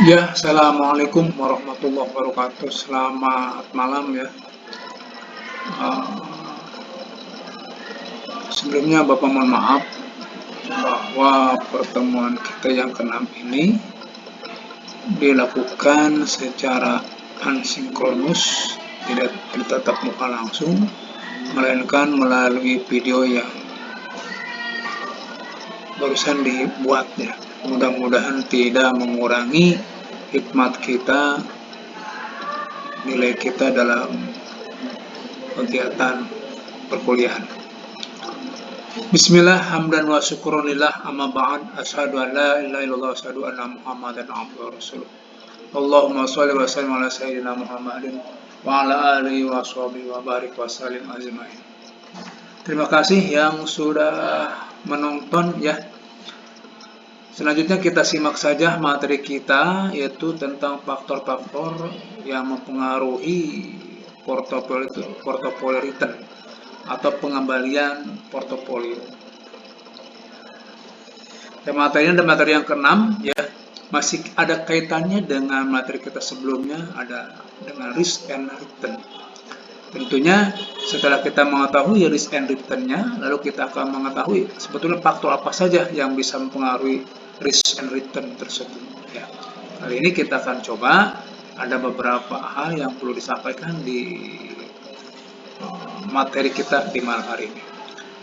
Ya, assalamualaikum warahmatullahi wabarakatuh. Selamat malam ya. Uh, Sebelumnya Bapak mohon maaf bahwa pertemuan kita yang keenam ini dilakukan secara asinkronus, tidak tatap muka langsung, melainkan melalui video yang barusan dibuatnya. Mudah-mudahan tidak mengurangi hikmat kita, nilai kita dalam kegiatan perkuliahan. Bismillah, hamdan wa syukuronillah, amma ba'd, asyhadu an la ilaha illallah, asyhadu anna muhammadan abduhu wa rasuluh. Allahumma sholli wa sallim ala sayyidina Muhammadin wa ala alihi wa sahbihi wa barik wa sallim ajmain. Terima kasih yang sudah menonton ya. Selanjutnya kita simak saja materi kita, yaitu tentang faktor-faktor yang mempengaruhi portofolio return atau pengembalian portofolio. Dan materinya ada materi yang keenam ya, masih ada kaitannya dengan materi kita sebelumnya, ada dengan risk and return. Tentunya setelah kita mengetahui risk and return-nya, lalu kita akan mengetahui sebetulnya faktor apa saja yang bisa mempengaruhi risk and return tersebut ya. Kali ini kita akan coba, ada beberapa hal yang perlu disampaikan di materi kita di malam hari ini.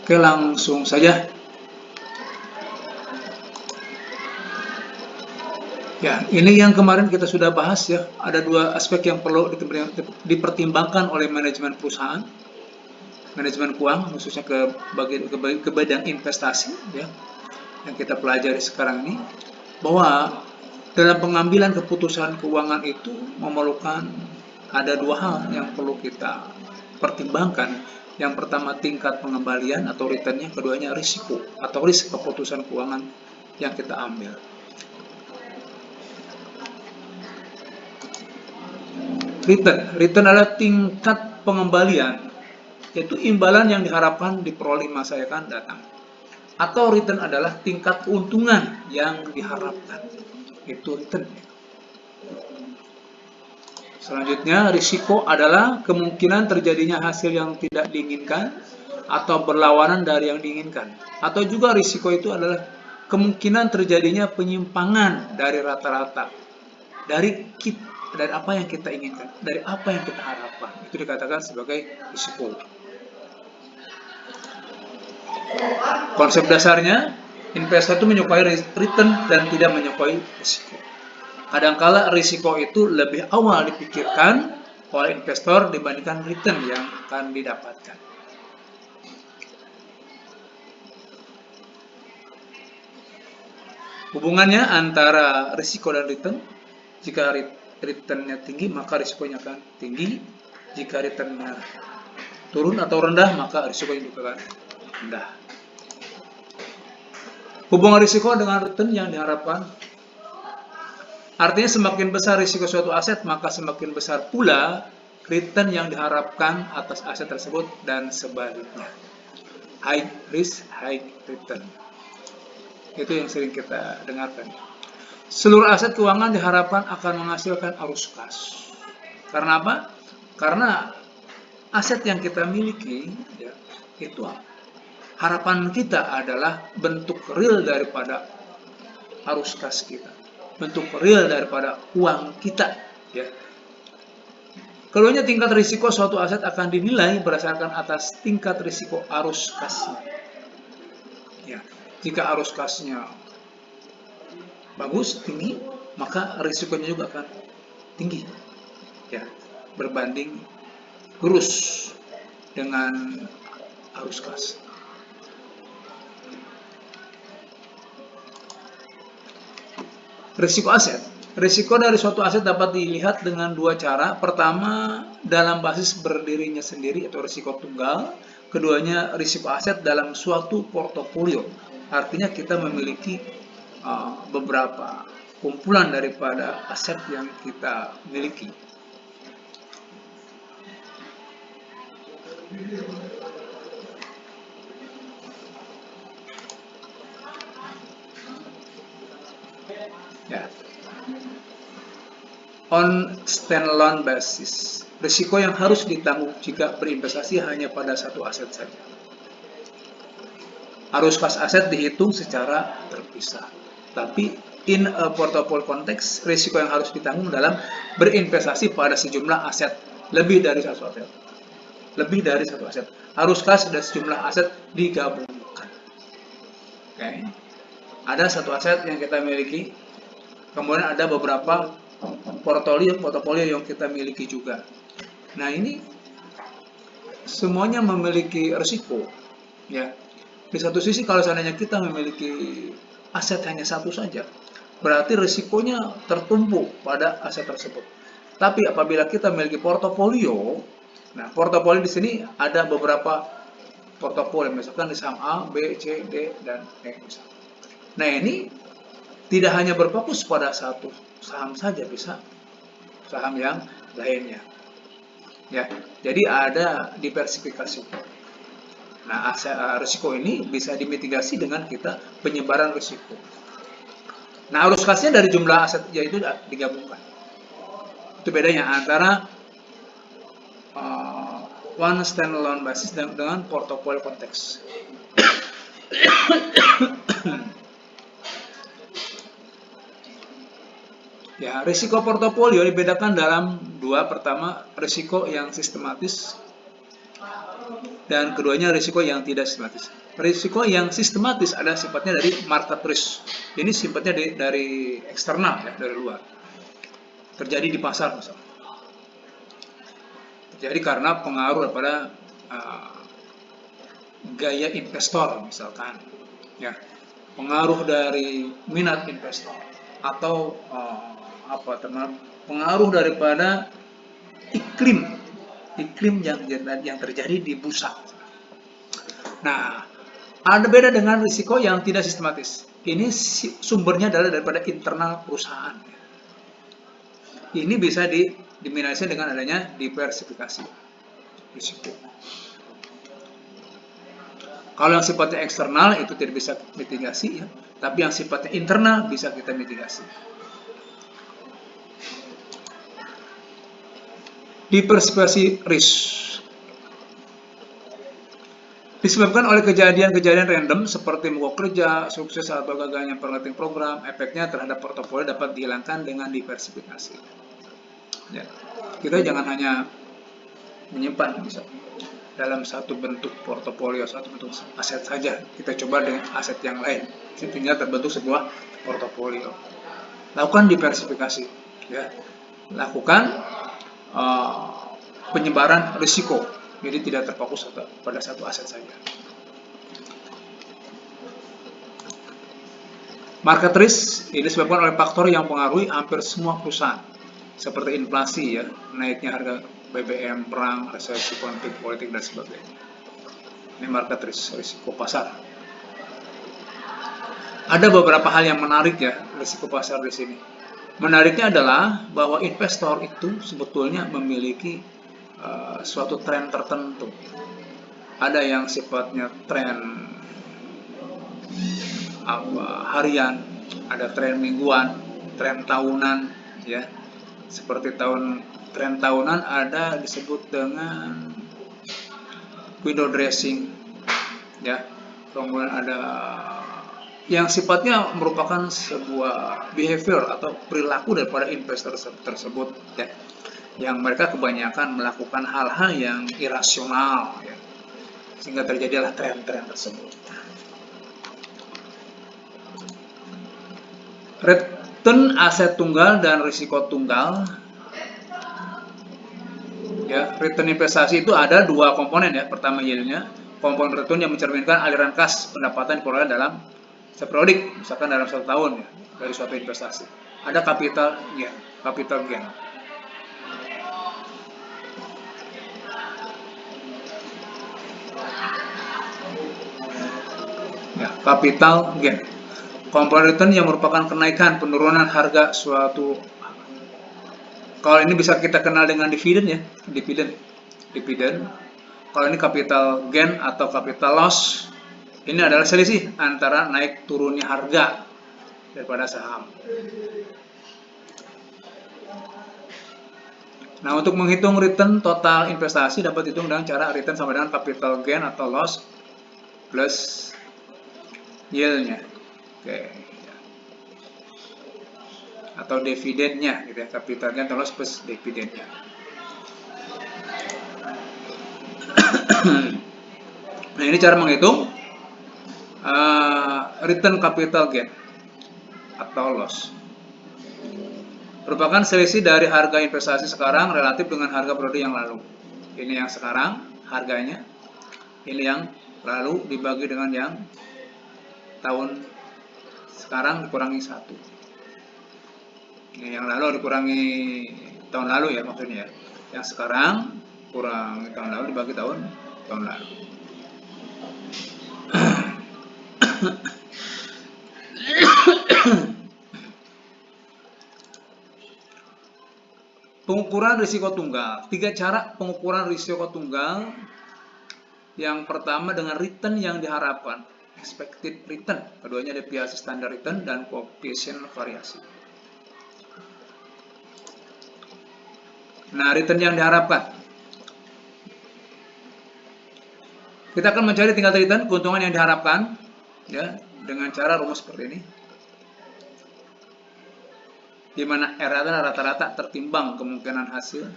Oke, langsung saja. Ya, ini yang kemarin kita sudah bahas ya. Ada dua aspek yang perlu dipertimbangkan oleh manajemen perusahaan, manajemen keuangan, khususnya ke bidang investasi ya, yang kita pelajari sekarang ini, bahwa dalam pengambilan keputusan keuangan itu memerlukan ada dua hal yang perlu kita pertimbangkan. Yang pertama tingkat pengembalian atau return, yang keduanya risiko atau risk keputusan keuangan yang kita ambil. Return adalah tingkat pengembalian, yaitu imbalan yang diharapkan diperoleh masa yang akan datang. Atau return adalah tingkat keuntungan yang diharapkan, itu return. Selanjutnya, risiko adalah kemungkinan terjadinya hasil yang tidak diinginkan atau berlawanan dari yang diinginkan. Atau juga risiko itu adalah kemungkinan terjadinya penyimpangan dari rata-rata, dari apa yang kita inginkan, dari apa yang kita harapkan. Itu dikatakan sebagai risiko. Konsep dasarnya, investor itu menyukai return dan tidak menyukai risiko. Kadangkala risiko itu lebih awal dipikirkan oleh investor dibandingkan return yang akan didapatkan. Hubungannya antara risiko dan return, jika returnnya tinggi maka risikonya akan tinggi, jika returnnya turun atau rendah maka risikonya juga akan rendah. Hubungan risiko dengan return yang diharapkan, artinya semakin besar risiko suatu aset maka semakin besar pula return yang diharapkan atas aset tersebut, dan sebaliknya. High risk, high return. Itu yang sering kita dengarkan. Seluruh aset keuangan diharapkan akan menghasilkan arus kas. Karena apa? Karena aset yang kita miliki ya, itu harapan kita adalah bentuk real daripada arus kas kita, bentuk real daripada uang kita ya. Keduanya tingkat risiko suatu aset akan dinilai berdasarkan atas tingkat risiko arus kasnya ya. Jika arus kasnya bagus, tinggi, maka risikonya juga akan tinggi ya, berbanding lurus dengan arus kas. Risiko aset. Risiko dari suatu aset dapat dilihat dengan dua cara. Pertama, dalam basis berdirinya sendiri atau risiko tunggal. Keduanya, risiko aset dalam suatu portofolio. Artinya kita memiliki beberapa kumpulan daripada aset yang kita miliki. Ya. on standalone basis. Risiko yang harus ditanggung jika berinvestasi hanya pada satu aset saja. Arus kas aset dihitung secara terpisah. Tapi in a portfolio konteks, risiko yang harus ditanggung dalam berinvestasi pada sejumlah aset, lebih dari satu aset. Lebih dari satu aset. Arus kas dan sejumlah aset digabungkan. Oke. Ada satu aset yang kita miliki, kemudian ada beberapa portofolio yang kita miliki juga. Nah, ini semuanya memiliki risiko, ya. Di satu sisi kalau seandainya kita memiliki aset hanya satu saja, berarti risikonya tertumpuk pada aset tersebut. Tapi apabila kita memiliki portofolio, nah portofolio di sini ada beberapa portofolio, misalkan di saham A, B, C, D, dan E misalkan. Nah, ini tidak hanya berfokus pada satu saham saja, bisa saham yang lainnya. Ya, jadi ada diversifikasi. Nah, risiko ini bisa dimitigasi dengan kita penyebaran risiko. Nah, arus kasnya dari jumlah aset yaitu digabungkan. Itu bedanya antara one standalone basis dengan portfolio konteks. Ya, risiko portofolio dibedakan dalam dua. Pertama, risiko yang sistematis, dan keduanya risiko yang tidak sistematis. Risiko yang sistematis ada sifatnya dari market risk. Ini sifatnya dari eksternal, ya, dari luar. Terjadi di pasar misalnya. Terjadi karena pengaruh daripada gaya investor misalkan, ya, pengaruh dari minat investor atau pengaruh daripada iklim yang terjadi di bursa. Nah, ada beda dengan risiko yang tidak sistematis. Ini sumbernya adalah daripada internal perusahaan. Ini bisa diminimalisir dengan adanya diversifikasi risiko. Kalau yang sifatnya eksternal itu tidak bisa mitigasi, ya, tapi yang sifatnya internal bisa kita mitigasi. Diversifikasi risk disebabkan oleh kejadian-kejadian random seperti mogok kerja, sukses atau gagalnya marketing program. Efeknya terhadap portofolio dapat dihilangkan dengan diversifikasi. Ya, kita jangan hanya menyimpan bisa dalam satu bentuk portofolio, satu bentuk aset saja. Kita coba dengan aset yang lain sehingga terbentuk sebuah portofolio. Lakukan diversifikasi, ya. Lakukan penyebaran risiko, jadi tidak terfokus pada satu aset saja. Market risk ini disebabkan oleh faktor yang mempengaruhi hampir semua perusahaan, seperti inflasi, ya, naiknya harga BBM, perang, resesi, konflik politik, dan sebagainya. Ini market risk, risiko pasar. Ada beberapa hal yang menarik, ya, risiko pasar di sini. Menariknya adalah bahwa investor itu sebetulnya memiliki suatu tren tertentu. Ada yang sifatnya tren harian, ada tren mingguan, tren tahunan, ya. Seperti tren tahunan ada disebut dengan window dressing, ya. Kemudian ada yang sifatnya merupakan sebuah behavior atau perilaku daripada investor tersebut, ya, yang mereka kebanyakan melakukan hal-hal yang irasional, ya, sehingga terjadilah tren-tren tersebut. Return aset tunggal dan risiko tunggal, ya. Return investasi itu ada dua komponen, ya. Pertama yieldnya, komponen return yang mencerminkan aliran kas pendapatan diperoleh dalam seperiodik, misalkan dalam 1 tahun, ya, dari suatu investasi. Ada capital gain. Ya, capital gain. Komponen return yang merupakan kenaikan penurunan harga suatu. Kalau ini bisa kita kenal dengan dividen, ya, dividen. Kalau ini capital gain atau capital loss, ini adalah selisih antara naik turunnya harga daripada saham. Nah, untuk menghitung return total investasi dapat dihitung dengan cara return sama dengan capital gain atau loss plus yield-nya. Oke. Atau dividennya gitu ya, capital gain atau loss plus dividennya. Nah, ini cara menghitung return capital gain atau loss. Merupakan selisih dari harga investasi sekarang relatif dengan harga produk yang lalu. Ini yang sekarang harganya, ini yang lalu dibagi dengan yang tahun sekarang dikurangi 1. Ini yang lalu dikurangi tahun lalu ya maksudnya. Yang sekarang kurang tahun lalu dibagi tahun lalu. Pengukuran risiko tunggal. 3 cara pengukuran risiko tunggal. Yang pertama dengan return yang diharapkan, expected return. Keduanya deviasi standar return dan koefisien variasi. Nah, return yang diharapkan. Kita akan mencari tingkat return keuntungan yang diharapkan ya dengan cara rumus seperti ini. Di mana R adalah rata-rata tertimbang kemungkinan hasil,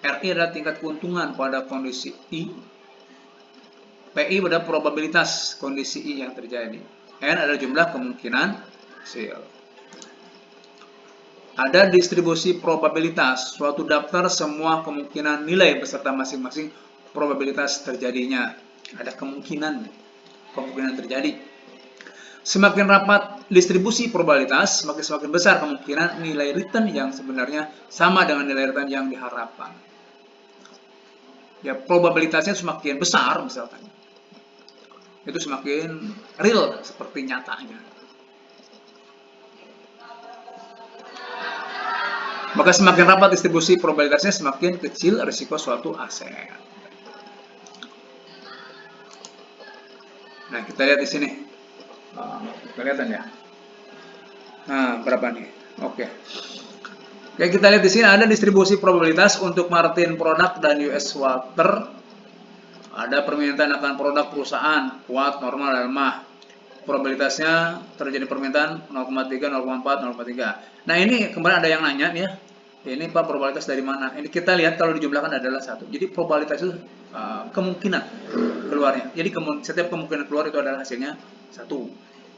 RI adalah tingkat keuntungan pada kondisi I, PI pada probabilitas kondisi I yang terjadi, N adalah jumlah kemungkinan hasil. Ada distribusi probabilitas, suatu daftar semua kemungkinan nilai beserta masing-masing probabilitas terjadinya. Ada kemungkinan terjadi. Semakin rapat distribusi probabilitas, semakin besar kemungkinan nilai return yang sebenarnya sama dengan nilai return yang diharapkan. Ya, probabilitasnya semakin besar misalkan, itu semakin real seperti nyatanya. Maka semakin rapat distribusi probabilitasnya, semakin kecil risiko suatu aset. Nah, kita lihat di sini. Kelihatan ya. Nah, berapa nih? Oke. Oke, kita lihat di sini ada distribusi probabilitas untuk Martin Product dan US Water. Ada permintaan akan produk perusahaan, kuat, normal, dan lemah. Probabilitasnya terjadi permintaan 0,3, 0,4, 0,3. Nah, ini kemarin ada yang nanya nih ya. Ini Pak, probabilitas dari mana? Ini kita lihat kalau dijumlahkan adalah 1. Jadi probabilitas itu kemungkinan keluarnya. Jadi setiap kemungkinan keluar itu adalah hasilnya 1.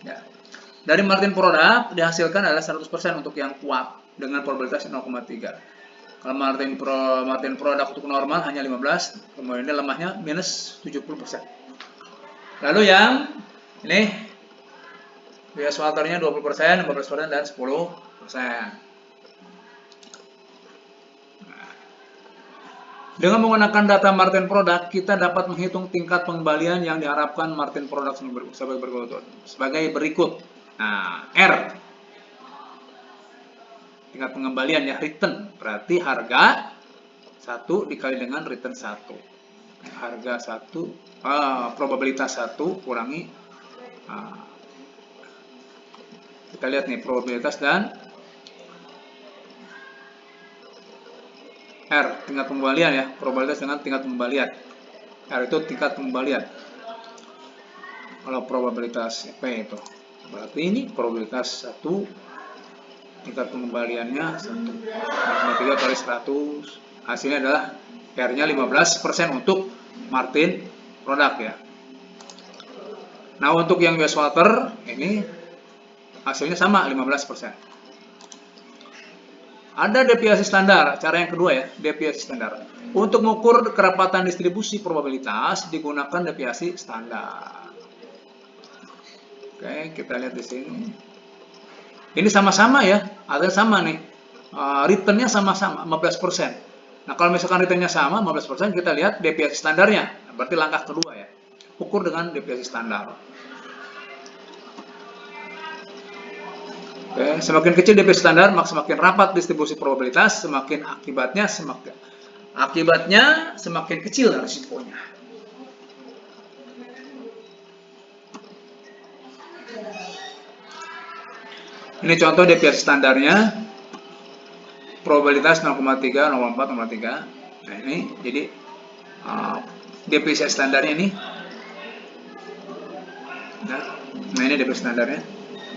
Ya. Dari Martin Product dihasilkan adalah 100% untuk yang kuat dengan probabilitas 0,3. Kalau Martin Product untuk normal hanya 15, kemudian lemahnya minus 70%. Lalu yang ini US Water-nya 20%, 15%, dan 10%. Dengan menggunakan data Martin Product, kita dapat menghitung tingkat pengembalian yang diharapkan Martin Product sebagai berikut. Nah, R, tingkat pengembalian ya, return, berarti harga 1 dikali dengan return 1. Harga 1, probabilitas 1 kurangi, kita lihat nih probabilitas dan R, tingkat pengembalian ya, probabilitas dengan tingkat pengembalian. R itu tingkat pengembalian. Kalau probabilitas P itu, berarti ini probabilitas 1, tingkat pengembaliannya 1,3 kali 100, hasilnya adalah R-nya 15% untuk Martin Product ya. Nah, untuk yang US Water ini hasilnya sama 15%. Ada deviasi standar, cara yang kedua ya, deviasi standar. Untuk mengukur kerapatan distribusi probabilitas digunakan deviasi standar. Oke, kita lihat di sini. Ini sama-sama ya, ada sama nih. Returnnya sama-sama 15%. Nah, kalau misalkan returnnya sama 15%, kita lihat deviasi standarnya. Berarti langkah kedua ya, ukur dengan deviasi standar. Oke, semakin kecil deviasi standar, maka semakin rapat distribusi probabilitas, akibatnya semakin kecil risikonya. Ini contoh deviasi standarnya. probabilitas 0,3, 0,4, 0,3. Nah ini jadi depresiasi standarnya ini. Nah ini depresiasi standarnya.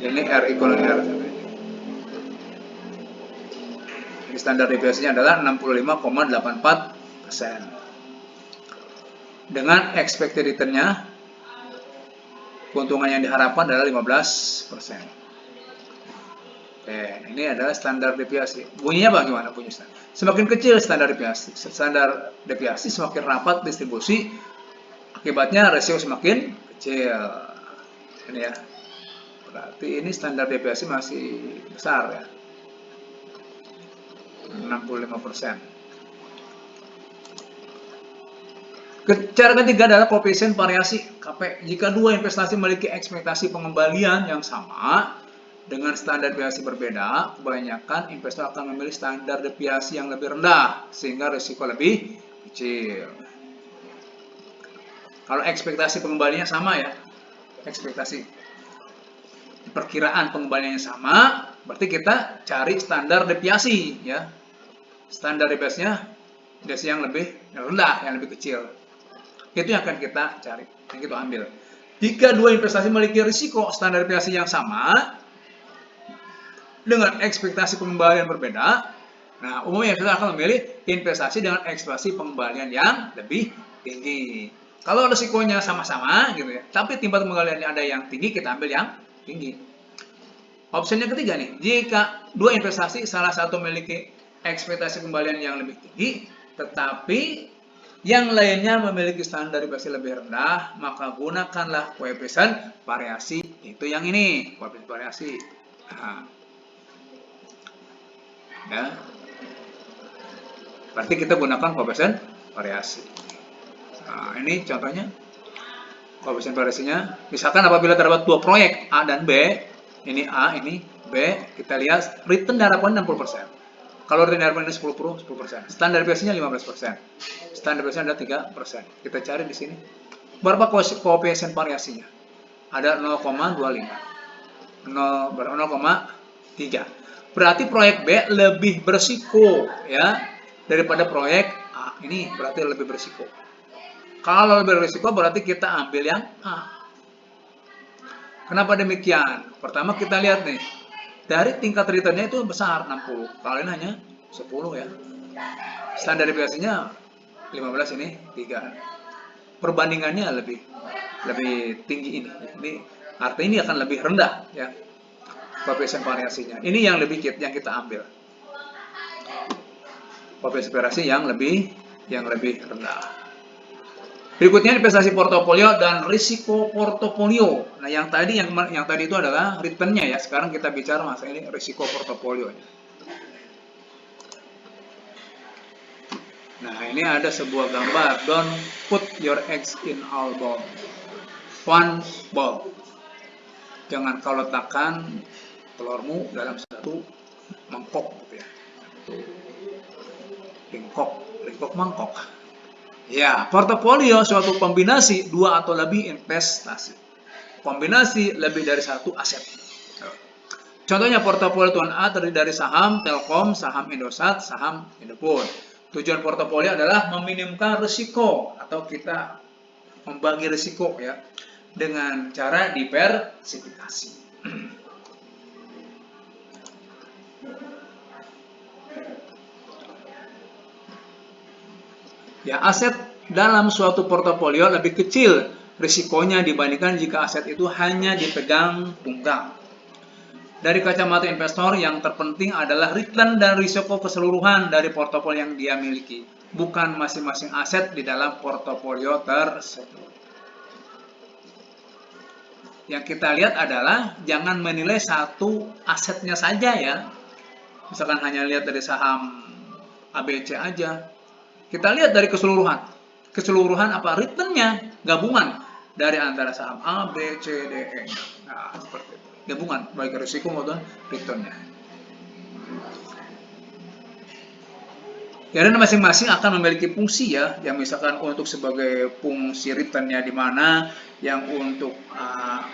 Ini R equal R. Jadi standar deviasinya adalah 65,84%. Dengan expected return-nya, keuntungan yang diharapkan adalah 15%. Oke, ini adalah standar deviasi. Bunyinya bagaimana bunyinya? Semakin kecil standar deviasi semakin rapat distribusi, akibatnya rasio semakin kecil. Ini ya. Berarti ini standar deviasi masih besar ya. 65%. Cara ketiga adalah koefisien variasi KP. Jika dua investasi memiliki ekspektasi pengembalian yang sama dengan standar deviasi berbeda, kebanyakan investor akan memilih standar deviasi yang lebih rendah sehingga risiko lebih kecil. Kalau ekspektasi pengembaliannya sama ya, ekspektasi perkiraan pengembaliannya sama, berarti kita cari standar deviasi ya. Standar deviasinya deviasi yang lebih rendah, yang lebih kecil. Itu yang akan kita cari, yang kita ambil. Jika dua investasi memiliki risiko standar deviasi yang sama dengan ekspektasi pengembalian berbeda, nah umumnya kita akan memilih investasi dengan ekspektasi pengembalian yang lebih tinggi. Kalau risikonya sama-sama gitu ya, tapi tingkat pengembaliannya ada yang tinggi, kita ambil yang tinggi. Opsi yang ketiga nih, jika dua investasi salah satu memiliki ekspektasi pengembalian yang lebih tinggi, tetapi yang lainnya memiliki standar deviasi lebih rendah, maka gunakanlah koefisien variasi. Itu yang ini, koefisien variasi. Nah, ya. Berarti kita gunakan koefisien variasi. Nah, ini contohnya. Koefisien variasinya, misalkan apabila terdapat dua proyek A dan B, ini A, ini B, kita lihat return diharapkan 60%. Kalau return diharapkan 10%, standar deviasinya 15%. Standar deviasinya ada 3%. Kita cari di sini. Berapa koefisien variasinya? Ada 0,25. 0,3. Berarti proyek B lebih berisiko ya daripada proyek A. Ini berarti lebih berisiko. Kalau lebih berisiko berarti kita ambil yang A. Kenapa demikian? Pertama kita lihat nih. Dari tingkat returnnya itu besar 60, kalian hanya 10 ya. Standar deviasinya 15, ini 3. Perbandingannya lebih tinggi ini. Ini artinya ini akan lebih rendah ya. Koefisien variasinya. Ini yang lebih yang kita ambil. Koefisien variasi yang lebih rendah. Berikutnya investasi portofolio dan risiko portofolio. Nah, yang tadi itu adalah return-nya ya. Sekarang kita bicara masalah ini risiko portofolio. Nah, ini ada sebuah gambar. Don't put your eggs in all bowl. One bowl. Jangan kau letakkan telurmu dalam satu mangkok gitu ya. Lingkok mangkok. Ya, portofolio suatu kombinasi dua atau lebih investasi. Kombinasi lebih dari satu aset. Contohnya portofolio Tuan A terdiri dari saham Telkom, saham Indosat, saham Indofood. Tujuan portofolio adalah meminimumkan risiko atau kita membagi risiko ya dengan cara diversifikasi. Ya, aset dalam suatu portofolio lebih kecil risikonya dibandingkan jika aset itu hanya dipegang tunggal. Dari kacamata investor, yang terpenting adalah return dan risiko keseluruhan dari portofolio yang dia miliki, bukan masing-masing aset di dalam portofolio tersebut. Yang kita lihat adalah jangan menilai satu asetnya saja ya. Misalkan hanya lihat dari saham ABC aja. Kita lihat dari keseluruhan. Keseluruhan apa? Return-nya, gabungan dari antara saham A, B, C, D, E. Nah, seperti itu. Gabungan, baik risiko maupun return-nya. Ya, dan masing-masing akan memiliki fungsi ya, yang misalkan untuk sebagai fungsi return-nya di mana, yang untuk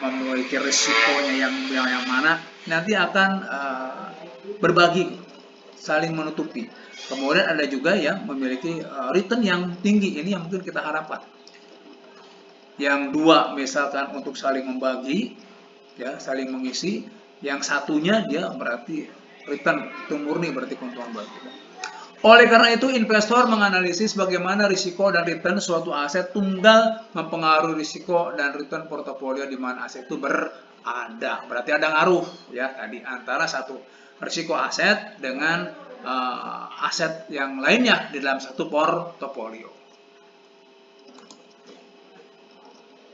memiliki risikonya yang mana, nanti akan berbagi saling menutupi. Kemudian ada juga yang memiliki return yang tinggi, ini yang mungkin kita harapkan. Yang dua misalkan untuk saling membagi, ya, saling mengisi. Yang satunya dia berarti return itu murni, berarti keuntungan bagi. Oleh karena itu, investor menganalisis bagaimana risiko dan return suatu aset tunggal mempengaruhi risiko dan return portofolio di mana aset itu berada. Berarti ada ngaruh ya tadi antara satu risiko aset dengan aset yang lainnya di dalam satu portofolio.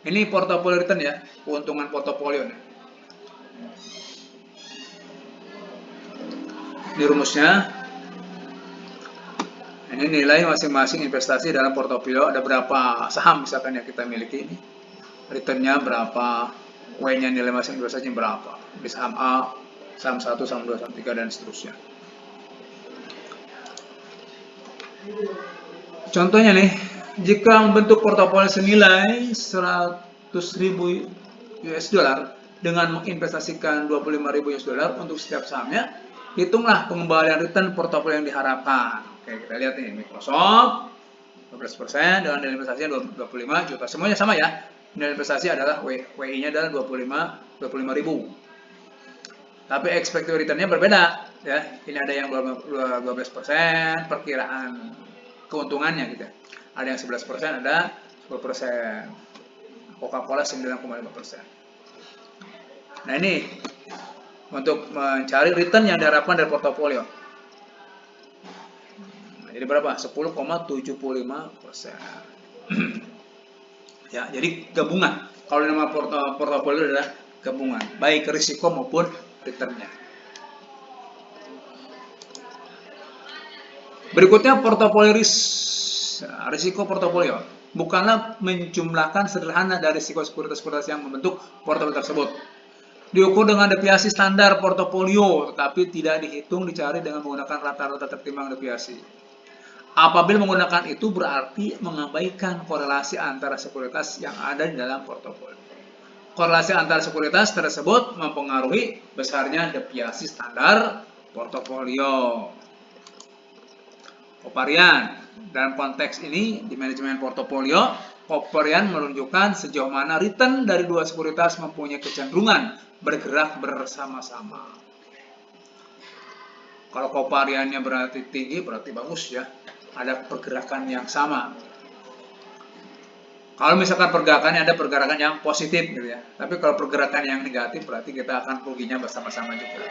Ini portofolio return ya, keuntungan portofolio nih. Ini rumusnya. Ini nilai masing-masing investasi dalam portofolio, ada berapa saham misalkan yang kita miliki ini. Returnnya berapa, W-nya nilai masing investasinya berapa. Di saham A, saham 1, saham 2, saham 3, dan seterusnya. Contohnya nih, jika membentuk portofolio senilai 100.000 US dollar dengan menginvestasikan 25.000 US dollar untuk setiap sahamnya, hitunglah pengembalian return portofolio yang diharapkan. Oke, kita lihat nih, Microsoft 12% dengan nilai investasinya 25 juta. Semuanya sama ya. Nilai investasi adalah WI-nya adalah 25.000. Tapi expected return-nya berbeda ya. Ini ada yang 12%, perkiraan keuntungannya gitu. Ada yang 11%, ada 10%. Coca-Cola 9,5%. Nah, ini untuk mencari return yang diharapkan dari portofolio. Jadi berapa? 10,75%. Ya, jadi gabungan. Kalau nama portofolio adalah gabungan, baik risiko maupun returnnya. Berikutnya portofolio risiko portofolio. Bukanlah menjumlahkan sederhana dari risiko sekuritas-sekuritas yang membentuk portofolio tersebut. Diukur dengan deviasi standar portofolio, tetapi tidak dihitung dicari dengan menggunakan rata-rata tertimbang deviasi. Apabila menggunakan itu berarti mengabaikan korelasi antara sekuritas yang ada di dalam portofolio. Korelasi antara sekuritas tersebut mempengaruhi besarnya deviasi standar portofolio. Covariance. Dalam konteks ini di manajemen portofolio, covariance menunjukkan sejauh mana return dari dua sekuritas mempunyai kecenderungan bergerak bersama-sama. Kalau covariance-nya berarti tinggi, berarti bagus ya. Ada pergerakan yang sama. Kalau misalkan pergerakannya ada pergerakan yang positif gitu ya. Tapi kalau pergerakan yang negatif berarti kita akan ruginya bersama-sama juga.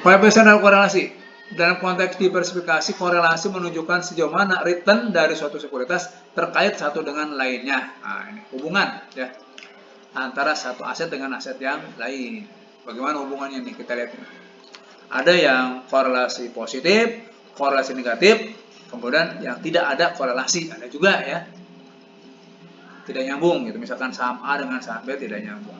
Koefisien dan korelasi. Dalam konteks diversifikasi, korelasi menunjukkan sejauh mana return dari suatu sekuritas terkait satu dengan lainnya. Nah, ini hubungan ya antara satu aset dengan aset yang lain. Bagaimana hubungannya nih, kita lihat ini. Ada yang korelasi positif, korelasi negatif, kemudian yang tidak ada korelasi, ada juga ya. Tidak nyambung gitu, misalkan saham A dengan saham B tidak nyambung.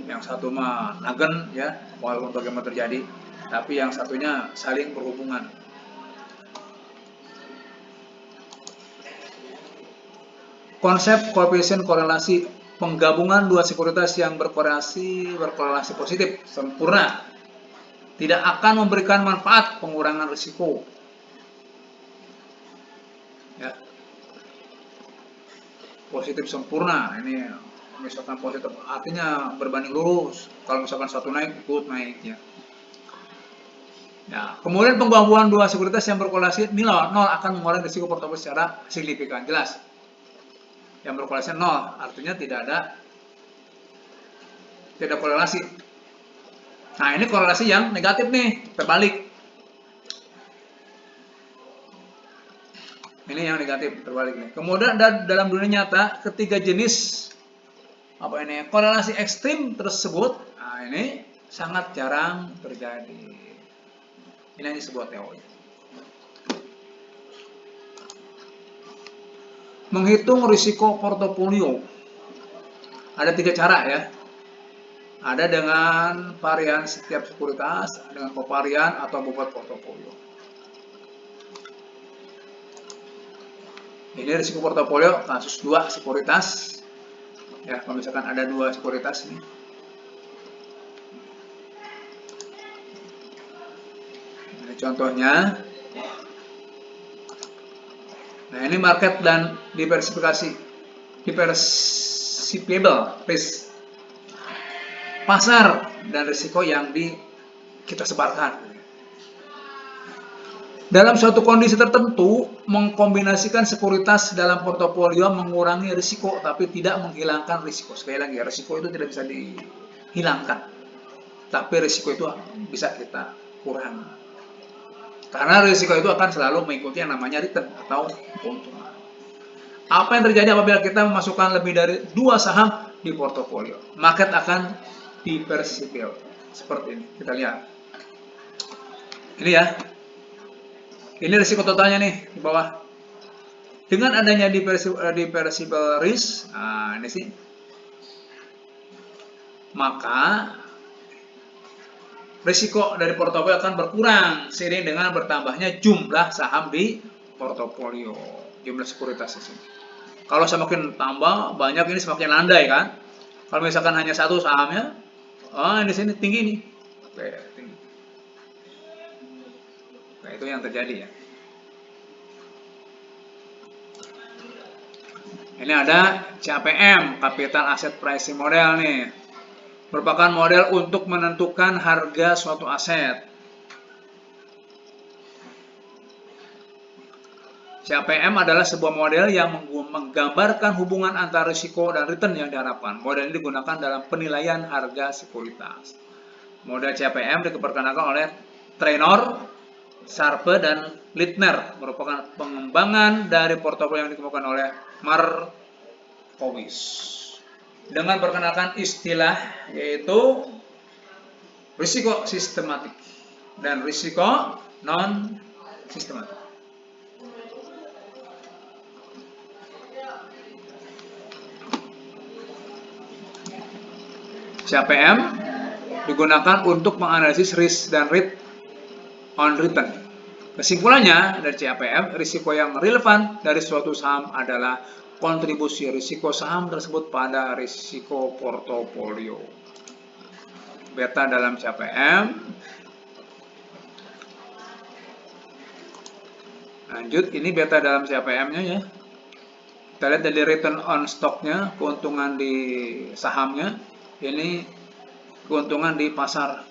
Yang satu mah nagen ya, walaupun bagaimana terjadi, tapi yang satunya saling berhubungan. Konsep koefisien korelasi, penggabungan dua sekuritas yang berkorelasi positif sempurna tidak akan memberikan manfaat pengurangan risiko. Ya. Positif sempurna, ini misalkan positif artinya berbanding lurus. Kalau misalkan satu naik, ikut naik ya. Ya, kemudian penggabungan dua sekuritas yang berkorelasi nol akan mengurangi risiko portofolio secara signifikan, jelas. Yang berkorelasi nol artinya tidak korelasi. Nah, ini korelasi yang negatif nih, terbalik. Ini yang negatif, terbalik nih. Kemudian dalam dunia nyata, ketiga jenis korelasi ekstrim tersebut, nah ini sangat jarang terjadi. Ini sebuah teori. Menghitung risiko portofolio. Ada 3 cara ya. Ada dengan varian setiap sekuritas, dengan covariance atau bobot portofolio. Ini risiko portofolio kasus 2 sekuritas. Ya, kalau misalkan ada 2 sekuritas ini. Nah, contohnya, nah ini market dan diversifiable risk, pasar dan risiko yang kita sebarkan. Dalam suatu kondisi tertentu, mengkombinasikan sekuritas dalam portofolio mengurangi risiko tapi tidak menghilangkan risiko. Sekali lagi, risiko itu tidak bisa dihilangkan, tapi risiko itu bisa kita kurangi. Karena risiko itu akan selalu mengikuti yang namanya return atau keuntungan. Apa yang terjadi apabila kita memasukkan lebih dari 2 saham di portofolio? Market akan diversifiable. Seperti ini, kita lihat. Ini ya. Ini risiko totalnya nih di bawah. Dengan adanya diversifiable risk, nah ini sih, maka risiko dari portofolio akan berkurang seiring dengan bertambahnya jumlah saham di portofolio, jumlah sekuritas di sini. Kalau semakin tambah banyak, ini semakin landai kan. Kalau misalkan hanya 1 sahamnya, di sini tinggi nih. Oke, tinggi. Nah, itu yang terjadi ya. Ini ada CAPM, Capital Asset Pricing Model nih. Merupakan model untuk menentukan harga suatu aset. CAPM adalah sebuah model yang menggambarkan hubungan antara risiko dan return yang diharapkan. Model ini digunakan dalam penilaian harga sekuritas. Model CAPM diperkenalkan oleh Traynor, Sharpe, dan Littner. Merupakan pengembangan dari portofolio yang dikembangkan oleh Markowitz. Dengan perkenalkan istilah yaitu risiko sistematik dan risiko non-sistematik. CAPM digunakan untuk menganalisis risk dan rate on return. Kesimpulannya dari CAPM, risiko yang relevan dari suatu saham adalah kontribusi risiko saham tersebut pada risiko portofolio. Beta dalam CAPM. Lanjut, ini beta dalam CAPM-nya ya. Kita lihat dari return on stock-nya, keuntungan di sahamnya. Ini keuntungan di pasar.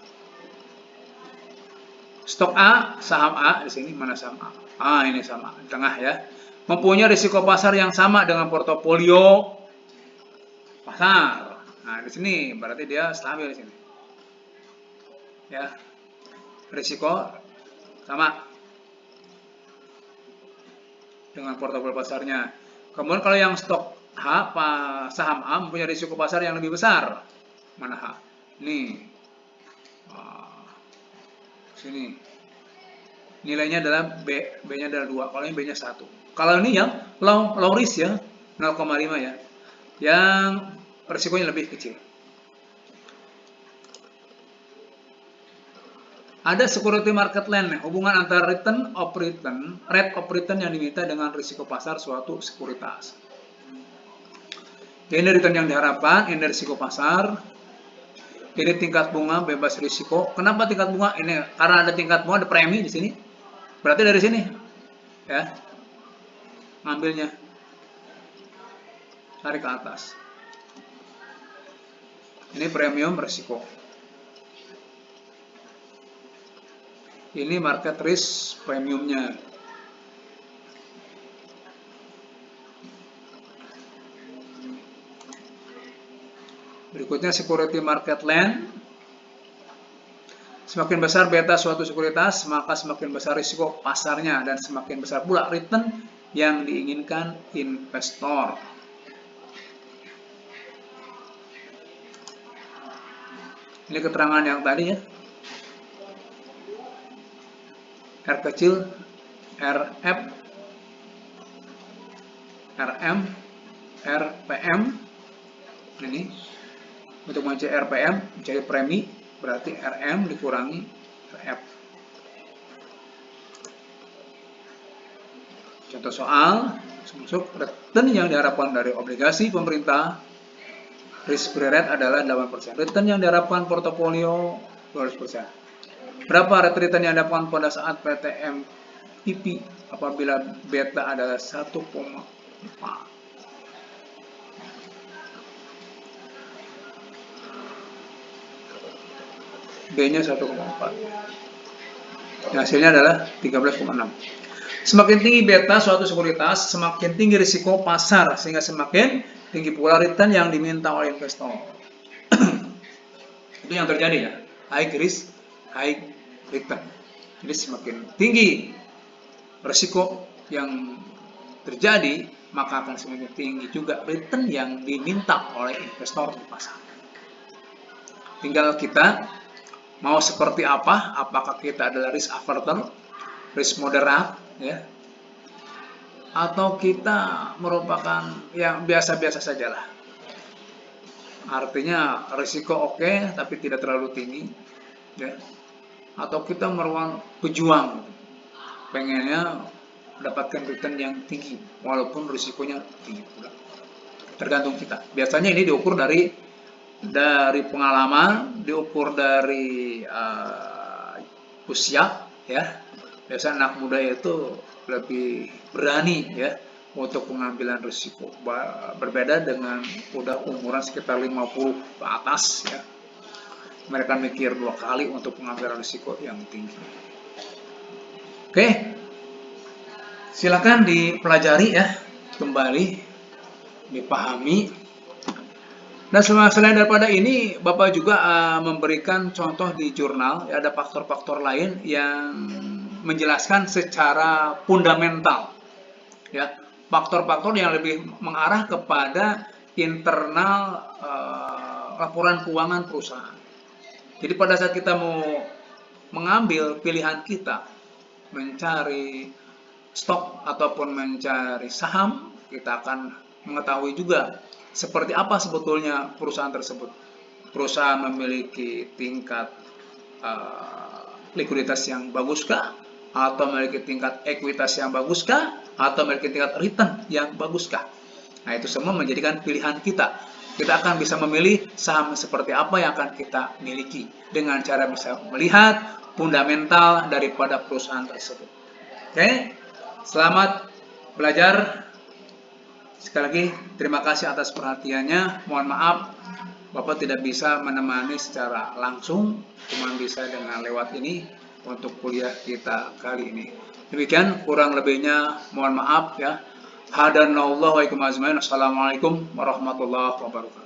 Stok A, saham A di sini, mana saham A? Ini sama di tengah ya. Mempunyai risiko pasar yang sama dengan portofolio pasar. Nah, di sini berarti dia stabil di sini. Ya. Risiko sama dengan portofolio pasarnya. Kemudian kalau yang stok H, saham A mempunyai risiko pasar yang lebih besar. Mana H? Nih. Sini. Nilainya adalah B-nya adalah 2. Kalau ini B-nya 1. Kalau ini yang low risk ya, 0,5 ya. Yang risikonya lebih kecil. Ada security market lend, hubungan antara rate of return yang diminta dengan risiko pasar suatu sekuritas. Ini return yang diharapkan, ini risiko pasar. Ini tingkat bunga bebas risiko. Kenapa tingkat bunga? Ini karena ada tingkat bunga, ada premi di sini. Berarti dari sini, ya, ngambilnya, tarik ke atas. Ini premium risiko. Ini market risk premiumnya. Berikutnya security market lend. Semakin besar beta suatu sekuritas, maka semakin besar risiko pasarnya dan semakin besar pula return yang diinginkan investor. Ini keterangan yang tadi ya. R kecil, RF, RM, RPM. Ini untuk mencari RPM, mencari premi, berarti RM dikurangi RF. Contoh soal, masuk return yang diharapkan dari obligasi pemerintah, risk free rate adalah 8%. Return yang diharapkan portofolio 12%. Berapa rate return yang didapatkan pada saat PTM IP apabila beta adalah 1,4? B-nya 1,4. Hasilnya adalah 13,6. Semakin tinggi beta suatu sekuritas, semakin tinggi risiko pasar, sehingga semakin tinggi pula return yang diminta oleh investor. Itu yang terjadi ya, high risk, high return. Jadi semakin tinggi risiko yang terjadi, maka akan semakin tinggi juga return yang diminta oleh investor di pasar. Tinggal kita mau seperti apa, apakah kita adalah risk averter, risk moderate, ya, atau kita merupakan yang biasa-biasa sajalah. Artinya risiko oke, tapi tidak terlalu tinggi, ya. Atau kita merupakan pejuang, pengennya mendapatkan return yang tinggi, walaupun risikonya tinggi pula. Tergantung kita. Biasanya ini diukur dari pengalaman, diukur dari usia, ya. Biasanya anak muda itu lebih berani, ya, untuk pengambilan risiko. Berbeda dengan udah umuran sekitar 50 ke atas, ya. Mereka mikir 2 kali untuk pengambilan risiko yang tinggi. Oke, silakan dipelajari ya, kembali dipahami. Nah, selain daripada ini, Bapak juga memberikan contoh di jurnal, ya, ada faktor-faktor lain yang menjelaskan secara fundamental, ya, faktor-faktor yang lebih mengarah kepada internal laporan keuangan perusahaan. Jadi pada saat kita mau mengambil pilihan kita, mencari stok ataupun mencari saham, kita akan mengetahui juga seperti apa sebetulnya perusahaan tersebut. Perusahaan memiliki tingkat likuiditas yang baguskah, atau memiliki tingkat ekuitas yang baguskah, atau memiliki tingkat return yang baguskah. Nah, itu semua menjadikan pilihan kita. Kita akan bisa memilih saham seperti apa yang akan kita miliki dengan cara bisa melihat fundamental daripada perusahaan tersebut. Oke, selamat belajar. Sekali lagi terima kasih atas perhatiannya. Mohon maaf Bapak tidak bisa menemani secara langsung, cuma bisa dengan lewat ini untuk kuliah kita kali ini. Demikian, kurang lebihnya mohon maaf ya. Hadanallahu wa iyyakum ajmain. Assalamualaikum warahmatullahi wabarakatuh.